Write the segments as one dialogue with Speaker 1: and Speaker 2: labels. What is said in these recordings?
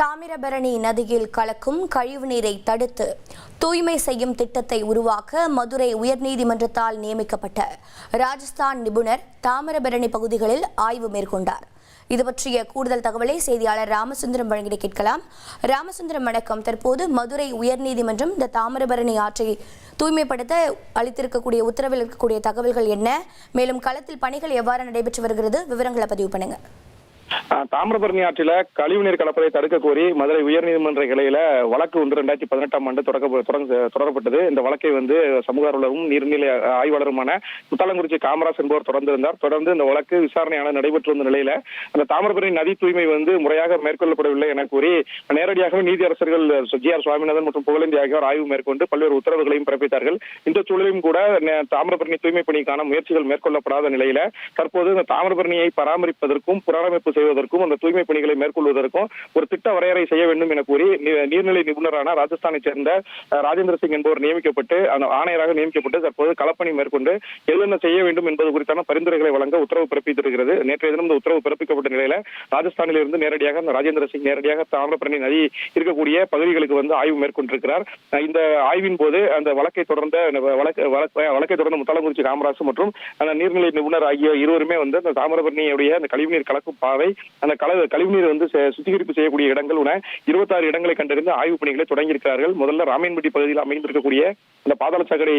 Speaker 1: தாமிரபரணி நதியில் கலக்கும் கழிவுநீரை தடுத்து தூய்மை செய்யும் திட்டத்தை உருவாக்க மதுரை உயர்நீதிமன்றத்தால் நியமிக்கப்பட்ட ராஜஸ்தான் நிபுணர் தாமிரபரணி பகுதிகளில் ஆய்வு மேற்கொண்டார். இது பற்றிய கூடுதல் தகவலை செய்தியாளர் ராமசுந்தரம் வழங்கிட கேட்கலாம். ராமசுந்தரம் வணக்கம். தற்போது மதுரை உயர்நீதிமன்றம் இந்த தாமிரபரணி ஆற்றை தூய்மைப்படுத்த அளித்திருக்கக்கூடிய உத்தரவில் இருக்கக்கூடிய தகவல்கள் என்ன, மேலும் களத்தில் பணிகள் எவ்வாறு நடைபெற்று வருகிறது, விவரங்களை பதிவு பண்ணுங்க.
Speaker 2: தாமிரபரணி ஆற்றில கழிவுநீர் கலப்பதை தடுக்க கோரி மதுரை உயர்நீதிமன்ற கிளையில வழக்கு 2018 ஆண்டு தொடரப்பட்டது. இந்த வழக்கை சமூக ஆர்வலரும் நீர்நிலை ஆய்வாளருமான முத்தாலங்குறிச்சி காமராஜ் என்பவர் தொடர்ந்து இந்த வழக்கு விசாரணையான நடைபெற்று வந்த நிலையில அந்த தாமிரபரணி நதி தூய்மை முறையாக மேற்கொள்ளப்படவில்லை என கூறி நேரடியாகவே நீதியரசர்கள் ஜி.ஆர். சுவாமிநாதன் மற்றும் புகழேந்தி ஆகியோர் ஆய்வு மேற்கொண்டு பல்வேறு உத்தரவுகளையும் பிறப்பித்தார்கள். இந்த சூழலிலும் கூட தாமிரபரணி தூய்மை பணிக்கான முயற்சிகள் மேற்கொள்ளப்படாத நிலையில தற்போது இந்த தாமிரபரணியை பராமரிப்பதற்கும் புனரமைப்பு செய்வதற்கும் அந்த தூய்மை பணிகளை மேற்கொள்வதற்கும் ஒரு திட்ட வரையறை செய்ய வேண்டும் என கூறி நீர்நிலை நிபுணரான ராஜஸ்தானை சேர்ந்த ராஜேந்திர சிங் என்பவர் நியமிக்கப்பட்டு அந்த ஆணையராக நியமிக்கப்பட்டு தற்போது களப்பணி மேற்கொண்டு என்னென்ன செய்ய வேண்டும் என்பது குறித்தான பரிந்துரைகளை வழங்க உத்தரவு பிறப்பித்திருக்கிறது. நேற்றைய தினம் இந்த உத்தரவு பிறப்பிக்கப்பட்ட நிலையில ராஜஸ்தானில் இருந்து நேரடியாக ராஜேந்திர சிங் நேரடியாக தாமிரபரணி நதி இருக்கக்கூடிய பகுதிகளுக்கு ஆய்வு மேற்கொண்டிருக்கிறார். இந்த ஆய்வின் போது அந்த வழக்கை தொடர்ந்த முத்தாலங்குறிச்சி காமராஜ் மற்றும் அந்த நீர்நிலை நிபுணர் ஆகிய இருவருமே அந்த தாமிரபரணியுடைய அந்த கழிவுநீர் கலக்கும் பாதை, அந்த கழிவுநீர் சுத்திகரிப்பு செய்யக்கூடிய இடங்கள் 26 இடங்களை கண்டறிந்து ஆய்வு பணிகளை தொடங்கியிருக்கிறார்கள். முதல்ல ராமேன்பட்டி பகுதியில் அமைந்திருக்கக்கூடிய இந்த பாதாள சாக்கடை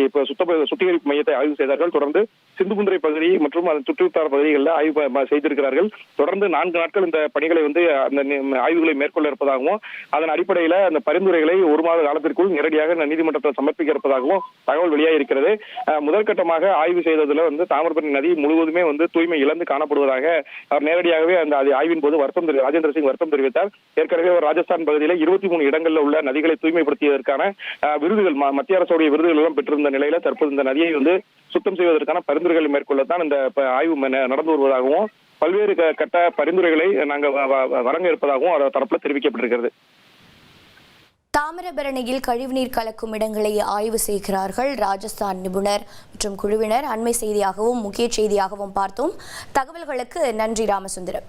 Speaker 2: சுத்திகரிப்பு மையத்தை ஆய்வு செய்தார்கள். தொடர்ந்து சிந்துகுந்துறை பகுதி மற்றும் அதன் சுற்றுவட்டார பகுதிகளில் ஆய்வு செய்திருக்கிறார்கள். தொடர்ந்து 4 நாட்கள் இந்த பணிகளை அந்த ஆய்வுகளை மேற்கொள்ள இருப்பதாகவும் அதன் அடிப்படையில் அந்த பரிந்துரைகளை 1 மாத காலத்திற்குள் நேரடியாக நீதிமன்றத்தில் சமர்ப்பிக்க இருப்பதாகவும் தகவல் வெளியாக இருக்கிறது. முதற்கட்டமாக ஆய்வு செய்ததுல தாமிரபரணி நதி முழுவதுமே தூய்மை இழந்து காணப்படுவதாக அவர் நேரடியாகவே அந்த ஆய்வின் போது ராஜேந்திர சிங் வருத்தம் தெரிவித்தார். ஏற்கனவே ராஜஸ்தான் பகுதியில் 23 இடங்களில் உள்ள நதிகளை தூய்மைப்படுத்தியதற்கான விருதுகள் மத்திய அரசுடைய விருதுகள் எல்லாம் பெற்றிருந்த நிலையில தற்போது இந்த நதியை சுத்தம் செய்வதற்கான பரிந்துரைகளை மேற்கொள்ளத்தான் இந்த ஆய்வு நடந்து வருவதாகவும் பல்வேறு கட்ட பரிந்துரைகளை நாங்கள் வழங்க இருப்பதாகவும் அவர் தரப்புல தெரிவிக்கப்பட்டிருக்கிறது.
Speaker 1: தாமிரபரணியில் கழிவுநீர் கலக்கும் இடங்களை ஆய்வு செய்கிறார்கள் ராஜஸ்தான் நிபுணர் மற்றும் குழுவினர். அண்மை செய்தியாகவும் முக்கிய செய்தியாகவும் பார்த்தோம். தகவல்களுக்கு நன்றி ராமசுந்தரம்.